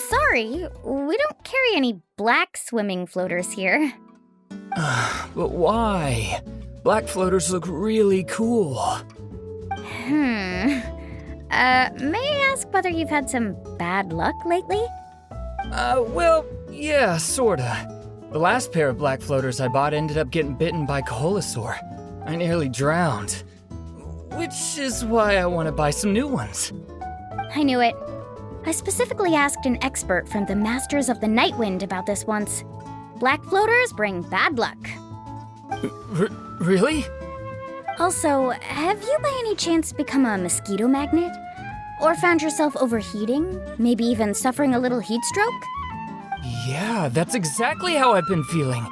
Sorry, we don't carry any black swimming floaters here. But why? Black floaters look really cool. May I ask whether you've had some bad luck lately? Well, yeah, sorta. The last pair of black floaters I bought ended up getting bitten by Koholosaur. I nearly drowned. Which is why I want to buy some new ones. I knew it. I specifically asked an expert from the Masters of the Nightwind about this once. Black floaters bring bad luck. Really? Also, have you by any chance become a mosquito magnet? Or found yourself overheating? Maybe even suffering a little heat stroke? Yeah, that's exactly how I've been feeling.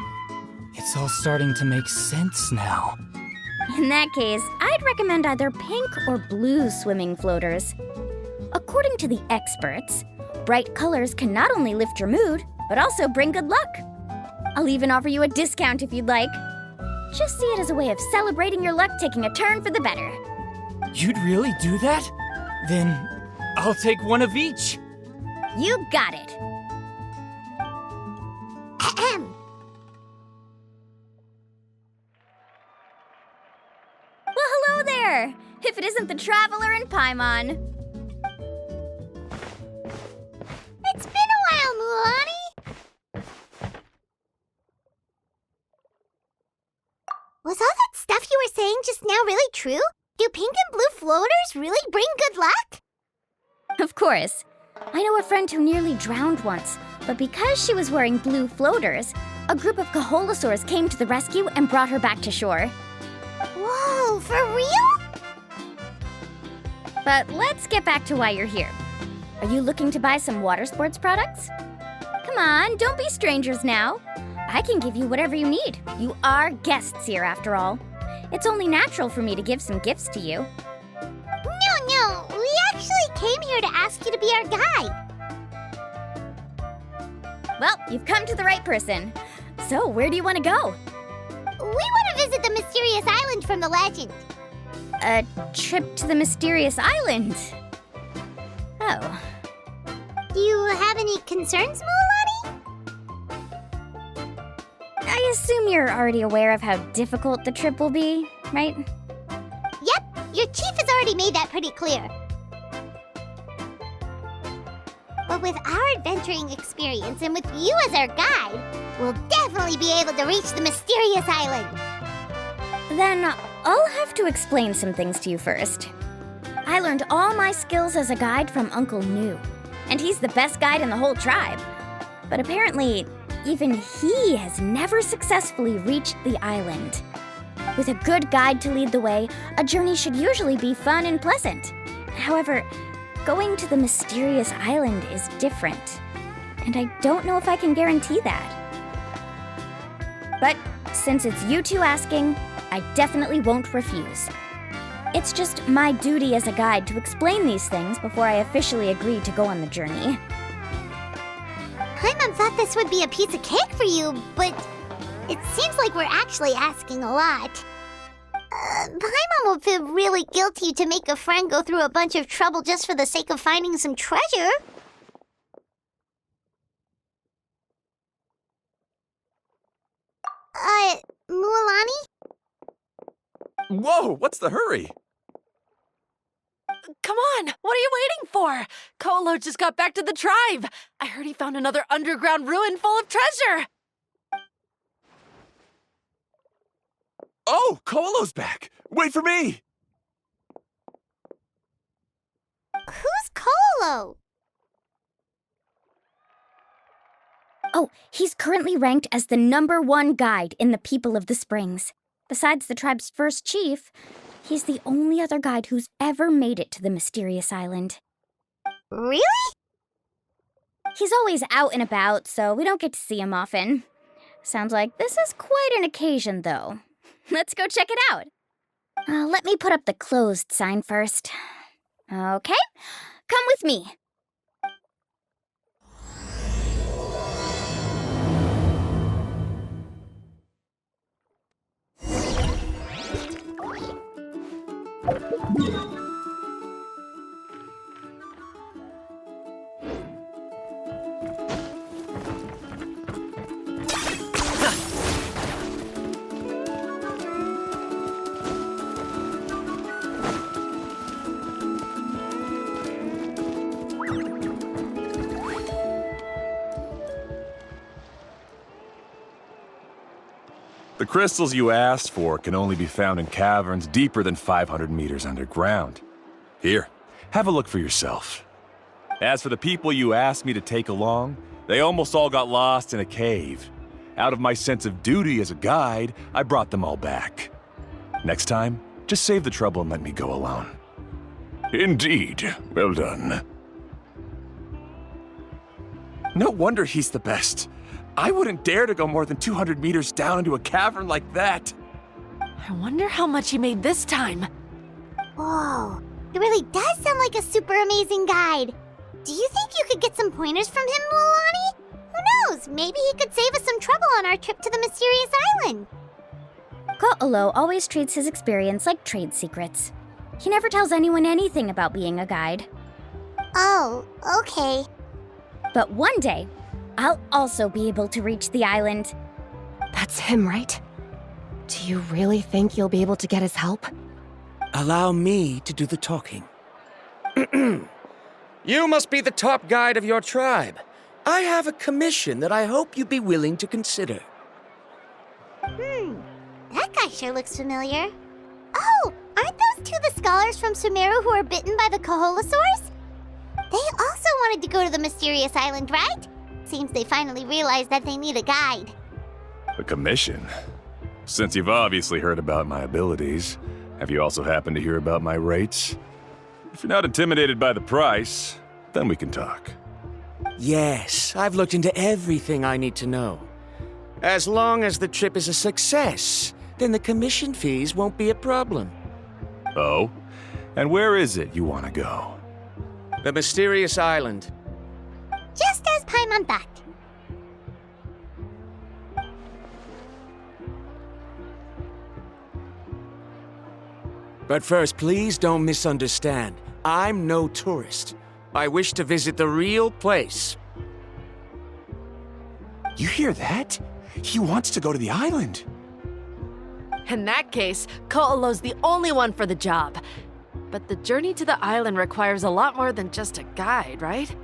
It's all starting to make sense now. In that case, I'd recommend either pink or blue swimming floaters. According to the experts, bright colors can not only lift your mood, but also bring good luck. I'll even offer you a discount if you'd like. Just see it as a way of celebrating your luck taking a turn for the better. You'd really do that? Then I'll take one of each. You got it. Ahem. Well, hello there! If it isn't the Traveler in Paimon. It's been a while, Mualani. Was all that stuff you were saying just now really true? Do pink and blue floaters really bring good luck? Of course. I know a friend who nearly drowned once, but because she was wearing blue floaters, a group of Koholosaurs came to the rescue and brought her back to shore. Whoa, for real? But let's get back to why you're here. Are you looking to buy some water sports products? Come on, don't be strangers now. I can give you whatever you need. You are guests here, after all. It's only natural for me to give some gifts to you. No, we actually came here to ask you to be our guide. Well, you've come to the right person. So, where do you want to go? We want to visit the mysterious island from the legend. A trip to the mysterious island? Oh. Do you have any concerns, Mualani? I assume you're already aware of how difficult the trip will be, right? Yep, your chief has already made that pretty clear. But with our adventuring experience and with you as our guide, we'll definitely be able to reach the mysterious island. Then I'll have to explain some things to you first. I learned all my skills as a guide from Uncle Nu, and he's the best guide in the whole tribe. But apparently, even he has never successfully reached the island. With a good guide to lead the way, a journey should usually be fun and pleasant. However, going to the mysterious island is different, and I don't know if I can guarantee that. But since it's you two asking, I definitely won't refuse. It's just my duty as a guide to explain these things before I officially agree to go on the journey. Paimon thought this would be a piece of cake for you, but it seems like we're actually asking a lot. Paimon will feel really guilty to make a friend go through a bunch of trouble just for the sake of finding some treasure. Mualani? Whoa, what's the hurry? Come on, what are you waiting for? Kolo just got back to the tribe. I heard he found another underground ruin full of treasure. Oh, Kolo's back. Wait for me. Who's Kolo? Oh, he's currently ranked as the #1 guide in the People of the Springs. Besides the tribe's first chief, he's the only other guide who's ever made it to the mysterious island. Really? He's always out and about, so we don't get to see him often. Sounds like this is quite an occasion, though. Let's go check it out. Let me put up the closed sign first. Okay, come with me. The crystals you asked for can only be found in caverns deeper than 500 meters underground. Here, have a look for yourself. As for the people you asked me to take along, they almost all got lost in a cave. Out of my sense of duty as a guide, I brought them all back. Next time, just save the trouble and let me go alone. Indeed. Well done. No wonder he's the best. I wouldn't dare to go more than 200 meters down into a cavern like that. I wonder how much he made this time. Whoa, it really does sound like a super amazing guide. Do you think you could get some pointers from him, Milani? Who knows? Maybe he could save us some trouble on our trip to the mysterious island. Ko'olo always treats his experience like trade secrets. He never tells anyone anything about being a guide. Oh, okay. But one day, I'll also be able to reach the island. That's him, right? Do you really think you'll be able to get his help? Allow me to do the talking. You must be the top guide of your tribe. I have a commission that I hope you'd be willing to consider. That guy sure looks familiar. Oh, aren't those two the scholars from Sumeru who were bitten by the Koholosaurs? They also wanted to go to the mysterious island, right? Seems they finally realized that they need a guide. A commission? Since you've obviously heard about my abilities, have you also happened to hear about my rates? If you're not intimidated by the price, then we can talk. Yes, I've looked into everything I need to know. As long as the trip is a success, then the commission fees won't be a problem. Oh? And where is it you want to go? The mysterious island. Just as Paimon thought. But first, please don't misunderstand. I'm no tourist. I wish to visit the real place. You hear that? He wants to go to the island. In that case, Ko'olo's the only one for the job. But the journey to the island requires a lot more than just a guide, right?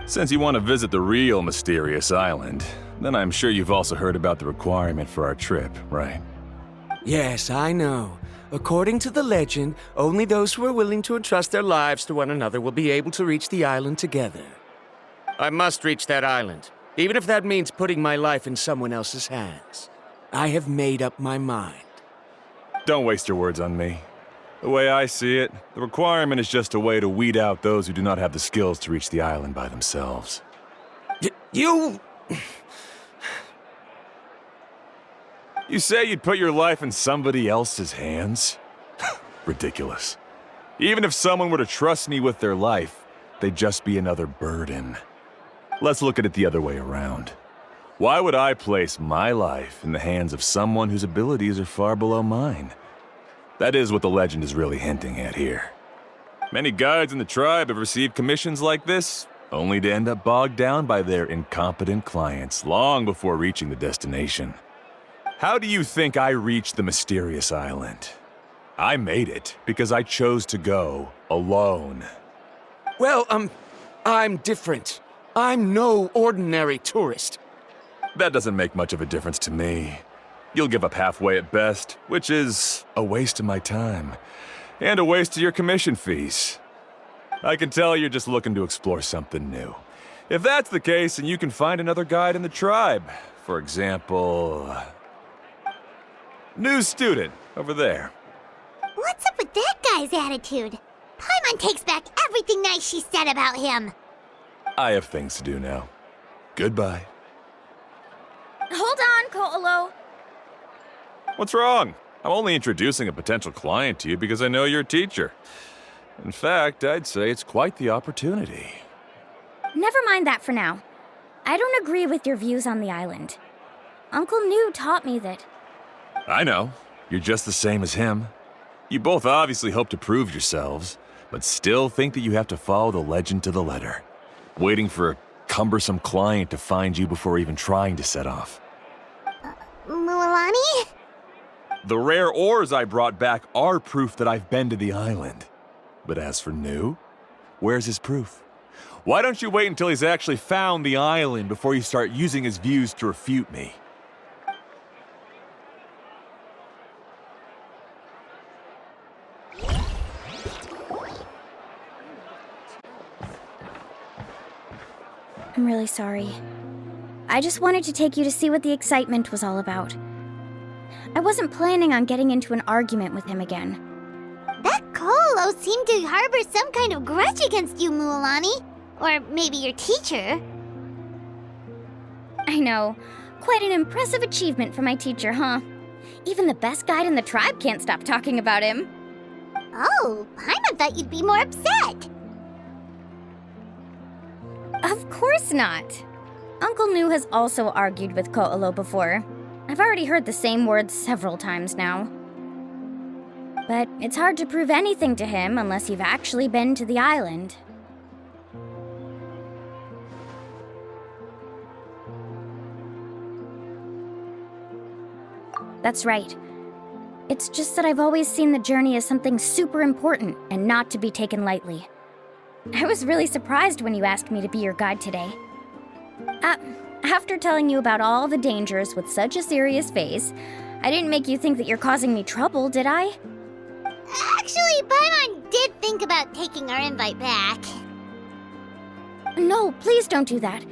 Since you want to visit the real mysterious island, then I'm sure you've also heard about the requirement for our trip, right? Yes, I know. According to the legend, only those who are willing to entrust their lives to one another will be able to reach the island together. I must reach that island, even if that means putting my life in someone else's hands. I have made up my mind. Don't waste your words on me. The way I see it, the requirement is just a way to weed out those who do not have the skills to reach the island by themselves. You... You say you'd put your life in somebody else's hands? Ridiculous. Even if someone were to trust me with their life, they'd just be another burden. Let's look at it the other way around. Why would I place my life in the hands of someone whose abilities are far below mine? That is what the legend is really hinting at here. Many guides in the tribe have received commissions like this, only to end up bogged down by their incompetent clients long before reaching the destination. How do you think I reached the mysterious island? I made it because I chose to go alone. Well, I'm different. I'm no ordinary tourist. That doesn't make much of a difference to me. You'll give up halfway at best, which is a waste of my time. And a waste of your commission fees. I can tell you're just looking to explore something new. If that's the case, then you can find another guide in the tribe. For example... new student, over there. What's up with that guy's attitude? Paimon takes back everything nice she said about him. I have things to do now. Goodbye. Hold on, Ko'olo. What's wrong? I'm only introducing a potential client to you because I know you're a teacher. In fact, I'd say it's quite the opportunity. Never mind that for now. I don't agree with your views on the island. Uncle New taught me that. I know. You're just the same as him. You both obviously hope to prove yourselves, but still think that you have to follow the legend to the letter, waiting for a cumbersome client to find you before even trying to set off. Milani? The rare ores I brought back are proof that I've been to the island. But as for New, where's his proof? Why don't you wait until he's actually found the island before you start using his views to refute me? I'm really sorry. I just wanted to take you to see what the excitement was all about. I wasn't planning on getting into an argument with him again. That Colo seemed to harbor some kind of grudge against you, Mualani. Or maybe your teacher. I know. Quite an impressive achievement for my teacher, huh? Even the best guide in the tribe can't stop talking about him. Oh, Paimon thought you'd be more upset. Of course not. Uncle Nu has also argued with Ko'olo before. I've already heard the same words several times now. But it's hard to prove anything to him unless you've actually been to the island. That's right. It's just that I've always seen the journey as something super important and not to be taken lightly. I was really surprised when you asked me to be your guide today. After telling you about all the dangers with such a serious face, I didn't make you think that you're causing me trouble, did I? Actually, Paimon did think about taking our invite back. No, please don't do that.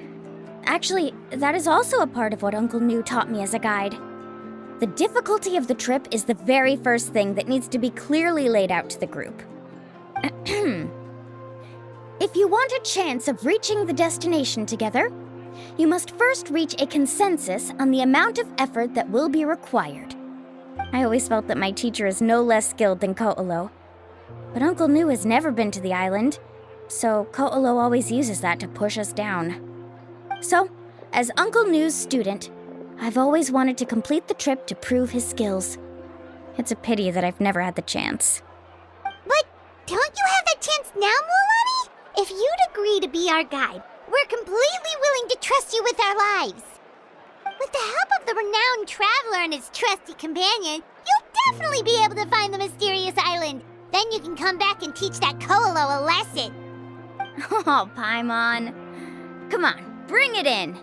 Actually, that is also a part of what Uncle Nu taught me as a guide. The difficulty of the trip is the very first thing that needs to be clearly laid out to the group. If you want a chance of reaching the destination together, you must first reach a consensus on the amount of effort that will be required. I always felt that my teacher is no less skilled than Ko'olo. But Uncle Nu has never been to the island, so Ko'olo always uses that to push us down. So, as Uncle Nu's student, I've always wanted to complete the trip to prove his skills. It's a pity that I've never had the chance. But don't you have that chance now, Mualani? If you'd agree to be our guide, we're completely willing to trust you with our lives. With the help of the renowned traveler and his trusty companion, you'll definitely be able to find the mysterious island. Then you can come back and teach that Ko'olo a lesson. Oh, Paimon. Come on, bring it in.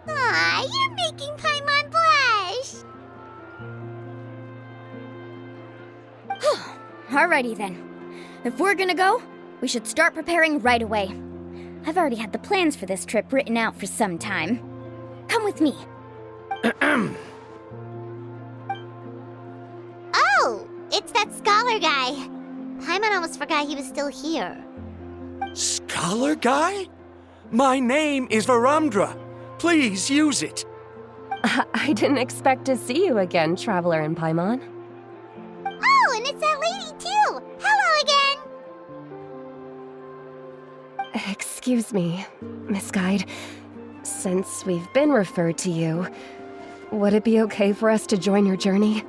Aw, you're making Paimon blush. Alrighty then. If we're gonna go, we should start preparing right away. I've already had the plans for this trip written out for some time. Come with me. Oh, it's that scholar guy. Paimon almost forgot he was still here. Scholar guy? My name is Varamdra. Please use it. I didn't expect to see you again, Traveler and Paimon. Oh, and it's that lady too. Hello again. Excuse me, Miss Guide. Since we've been referred to you, would it be okay for us to join your journey?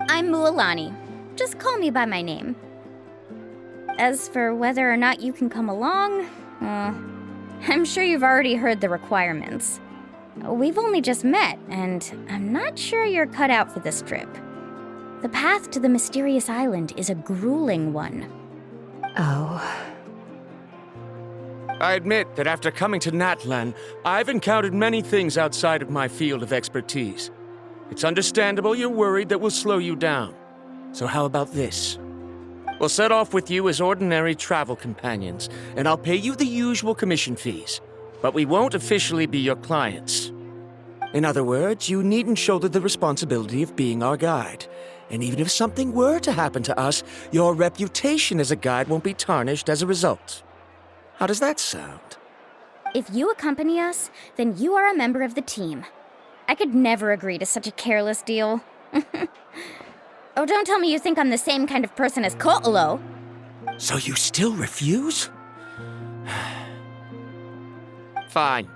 I'm Mualani. Just call me by my name. As for whether or not you can come along, I'm sure you've already heard the requirements. We've only just met, and I'm not sure you're cut out for this trip. The path to the mysterious island is a grueling one. Oh. I admit that after coming to Natlan, I've encountered many things outside of my field of expertise. It's understandable you're worried that we'll slow you down. So how about this? We'll set off with you as ordinary travel companions, and I'll pay you the usual commission fees. But we won't officially be your clients. In other words, you needn't shoulder the responsibility of being our guide. And even if something were to happen to us, your reputation as a guide won't be tarnished as a result. How does that sound? If you accompany us, then you are a member of the team. I could never agree to such a careless deal. Oh, don't tell me you think I'm the same kind of person as Ko'olo. So you still refuse? Fine.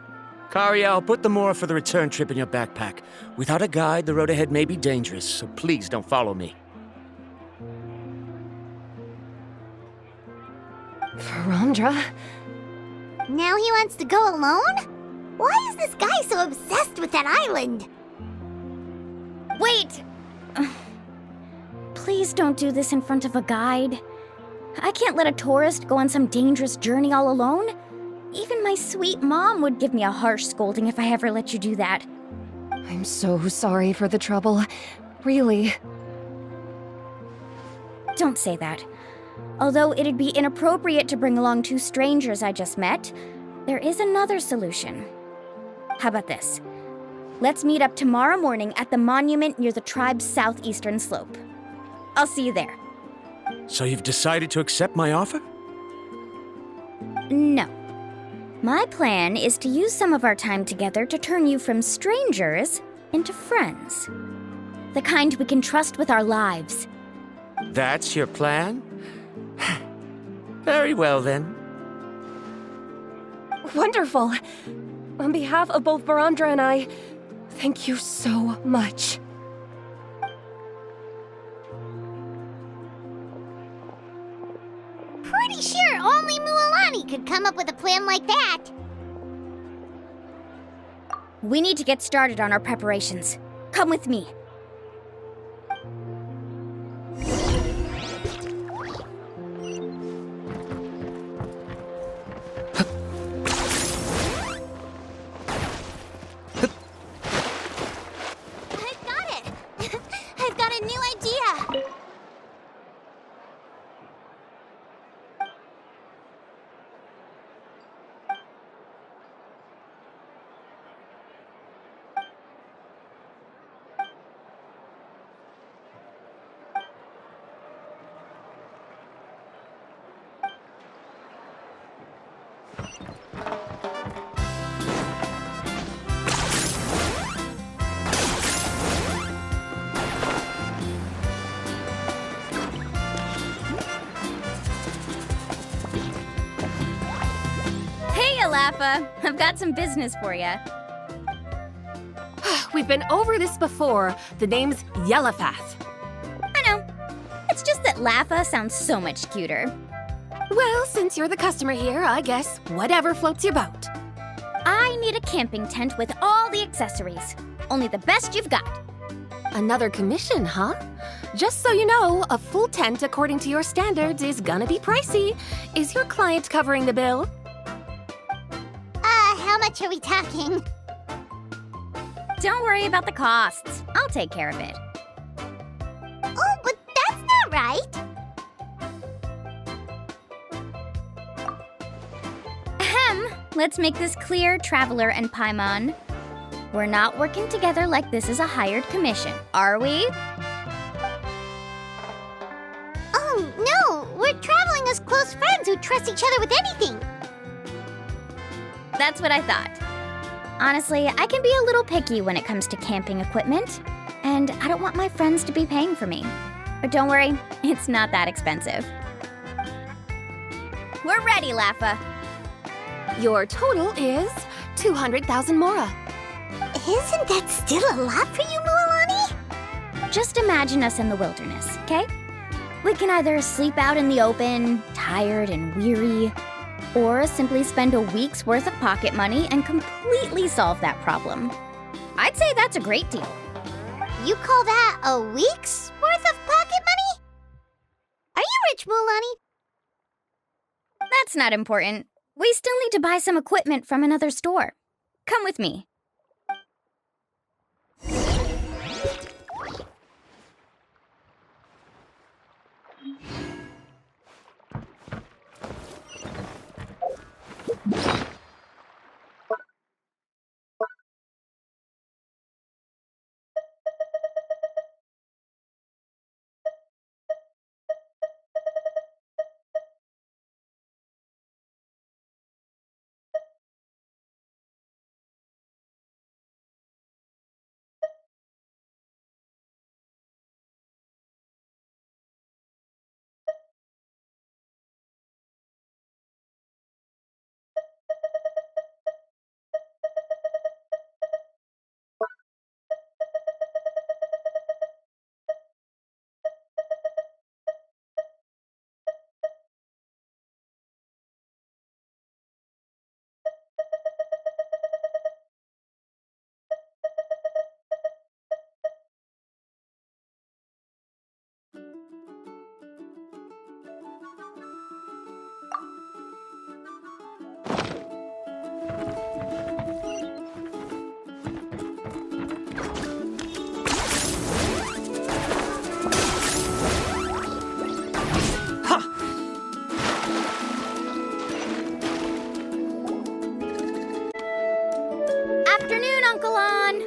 Kariel, put the Mora for the return trip in your backpack. Without a guide, the road ahead may be dangerous, so please don't follow me. Varamdra? Now he wants to go alone? Why is this guy so obsessed with that island? Wait! Please don't do this in front of a guide. I can't let a tourist go on some dangerous journey all alone. Even my sweet mom would give me a harsh scolding if I ever let you do that. I'm so sorry for the trouble. Really. Don't say that. Although it'd be inappropriate to bring along two strangers I just met, there is another solution. How about this? Let's meet up tomorrow morning at the monument near the tribe's southeastern slope. I'll see you there. So you've decided to accept my offer? No. My plan is to use some of our time together to turn you from strangers into friends. The kind we can trust with our lives. That's your plan? Very well, then. Wonderful. On behalf of both Verandra and I, thank you so much. Pretty sure only Mualani could come up with a plan like that. We need to get started on our preparations. Come with me. I've got it. I've got a new idea. Hey, Alafa. I've got some business for you. We've been over this before. The name's Yellowfath. I know. It's just that Lafa sounds so much cuter. Well, since you're the customer here, I guess whatever floats your boat. I need a camping tent with all the accessories. Only the best you've got. Another commission, huh? Just so you know, a full tent according to your standards is gonna be pricey. Is your client covering the bill? How much are we talking? Don't worry about the costs. I'll take care of it. Oh, but that's not right. Ahem. Let's make this clear, Traveler and Paimon. We're not working together like this is a hired commission, are we? Oh, no. We're traveling as close friends who trust each other with anything. That's what I thought. Honestly, I can be a little picky when it comes to camping equipment, and I don't want my friends to be paying for me. But don't worry, it's not that expensive. We're ready, Lafa. Your total is 200,000 mora. Isn't that still a lot for you, Mualani? Just imagine us in the wilderness, okay? We can either sleep out in the open, tired and weary, or simply spend a week's worth of pocket money and completely solve that problem. I'd say that's a great deal. You call that a week's worth of pocket money? Are you rich, Mualani? That's not important. We still need to buy some equipment from another store. Come with me. Uncle On.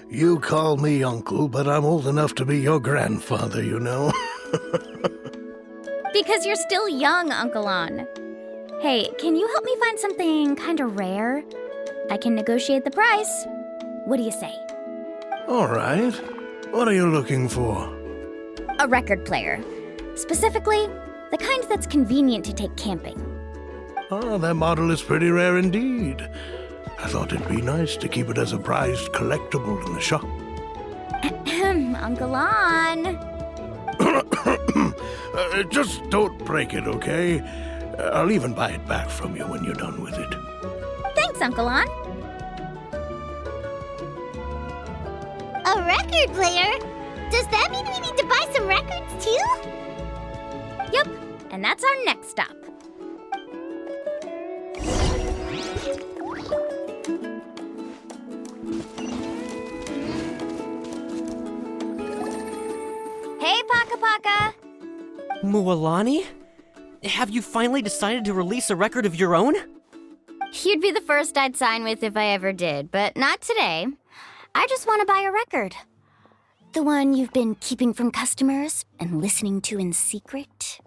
You call me uncle, but I'm old enough to be your grandfather, you know. Because you're still young, Uncle On. Hey, can you help me find something kind of rare? I can negotiate the price. What do you say? All right. What are you looking for? A record player. Specifically, the kind that's convenient to take camping. Oh, that model is pretty rare indeed. I thought it'd be nice to keep it as a prized collectible in the shop. Uncle On. Just don't break it, okay? I'll even buy it back from you when you're done with it. Thanks, Uncle On. A record player? Does that mean we need to buy some records too? Yep, and that's our next stop. Hey, Paka Paka. Mualani? Have you finally decided to release a record of your own? You'd be the first I'd sign with if I ever did, but not today. I just want to buy a record. The one you've been keeping from customers and listening to in secret.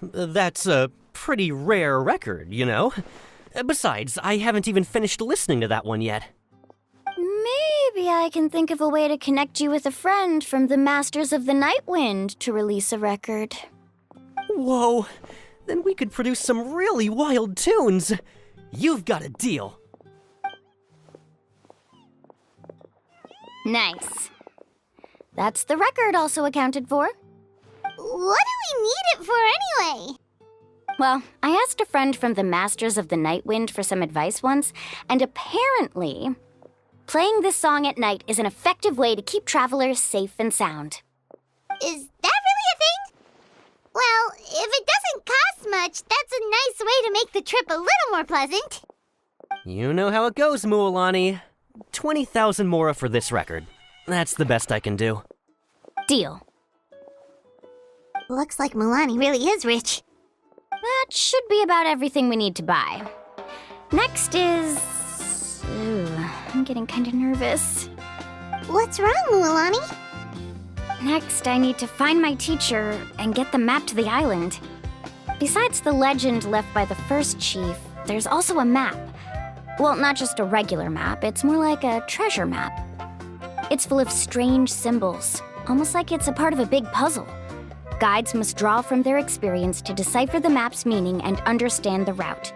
That's a pretty rare record, you know? Besides, I haven't even finished listening to that one yet. Maybe I can think of a way to connect you with a friend from the Masters of the Night Wind to release a record. Whoa, then we could produce some really wild tunes. You've got a deal. Nice. That's the record also accounted for. What do we need it for anyway? Well, I asked a friend from the Masters of the Night Wind for some advice once, and apparently, playing this song at night is an effective way to keep travelers safe and sound. Is that really a thing? Well, if it doesn't cost much, that's a nice way to make the trip a little more pleasant. You know how it goes, Mualani. 20,000 mora for this record. That's the best I can do. Deal. Looks like Milani really is rich. That should be about everything we need to buy. Next is... Ooh, I'm getting kind of nervous. What's wrong, Milani? Next, I need to find my teacher and get the map to the island. Besides the legend left by the first chief, there's also a map. Well, not just a regular map, it's more like a treasure map. It's full of strange symbols, almost like it's a part of a big puzzle. Guides must draw from their experience to decipher the map's meaning and understand the route.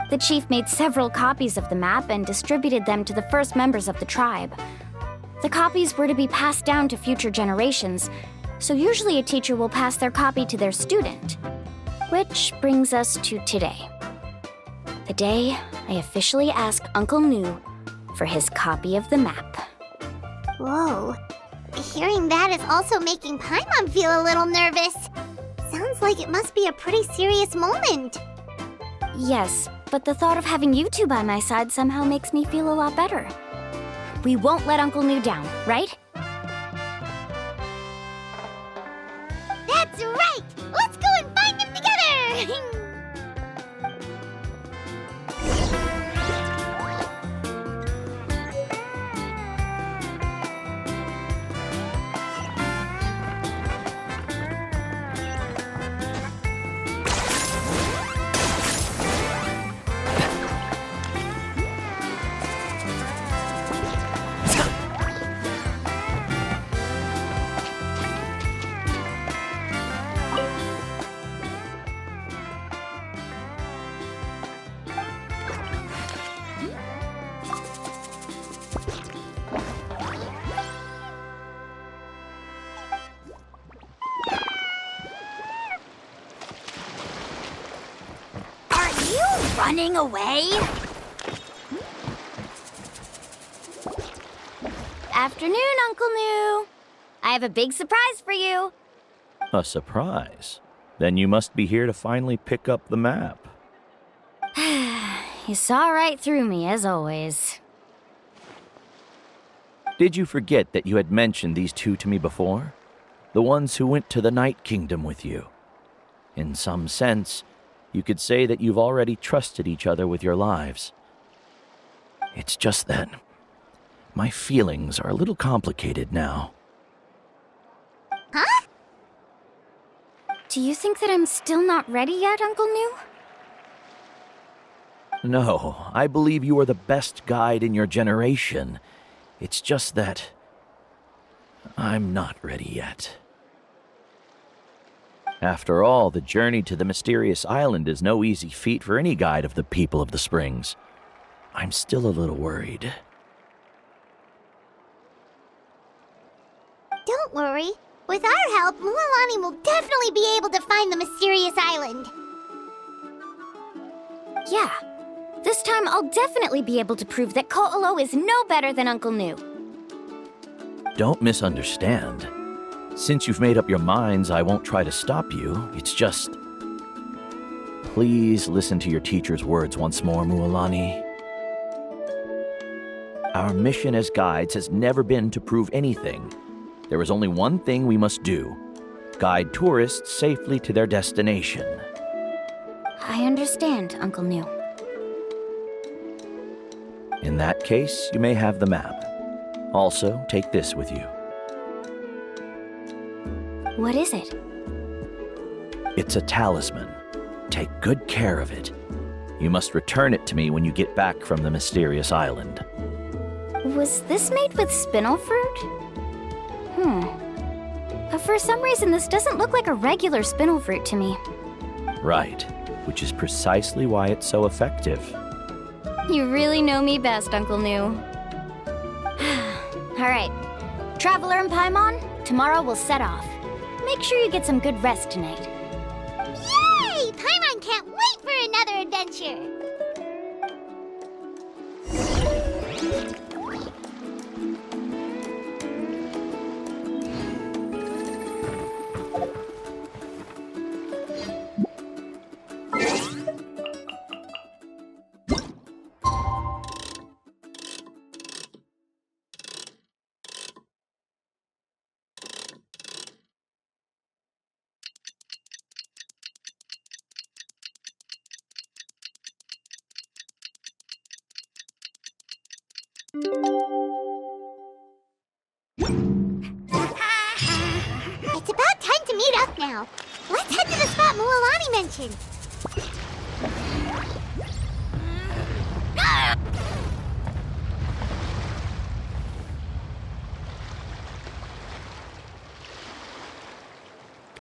The chief made several copies of the map and distributed them to the first members of the tribe. The copies were to be passed down to future generations, so usually a teacher will pass their copy to their student. Which brings us to today. The day I officially ask Uncle Nu for his copy of the map. Whoa. Hearing that is also making Paimon feel a little nervous. Sounds like it must be a pretty serious moment. Yes, but the thought of having you two by my side somehow makes me feel a lot better. We won't let Uncle Nu down, right? That's right! Let's go and find him together! Running away? Afternoon, Uncle Nu. I have a big surprise for you. A surprise? Then you must be here to finally pick up the map. You saw right through me, as always. Did you forget that you had mentioned these two to me before? The ones who went to the Night Kingdom with you. In some sense, You could say that you've already trusted each other with your lives. It's just that my feelings are a little complicated now. Huh? Do you think that I'm still not ready yet, Uncle New? No, I believe you are the best guide in your generation. It's just that I'm not ready yet. After all, the journey to the mysterious island is no easy feat for any guide of the people of the Springs. I'm still a little worried. Don't worry. With our help, Mualani will definitely be able to find the mysterious island. Yeah. This time I'll definitely be able to prove that Ko'olo is no better than Uncle New. Don't misunderstand. Since you've made up your minds, I won't try to stop you. It's just... Please listen to your teacher's words once more, Mualani. Our mission as guides has never been to prove anything. There is only one thing we must do. Guide tourists safely to their destination. I understand, Uncle New. In that case, you may have the map. Also, take this with you. What is it? It's a talisman. Take good care of it. You must return it to me when you get back from the mysterious island. Was this made with spinel fruit? For some reason, this doesn't look like a regular spinel fruit to me. Right, which is precisely why it's so effective. You really know me best, Uncle New. All right, Traveler and Paimon, tomorrow we'll set off. Make sure you get some good rest tonight. Yay! Paimon can't wait for another adventure! It's about time to meet up now. Let's head to the spot Mualani mentioned.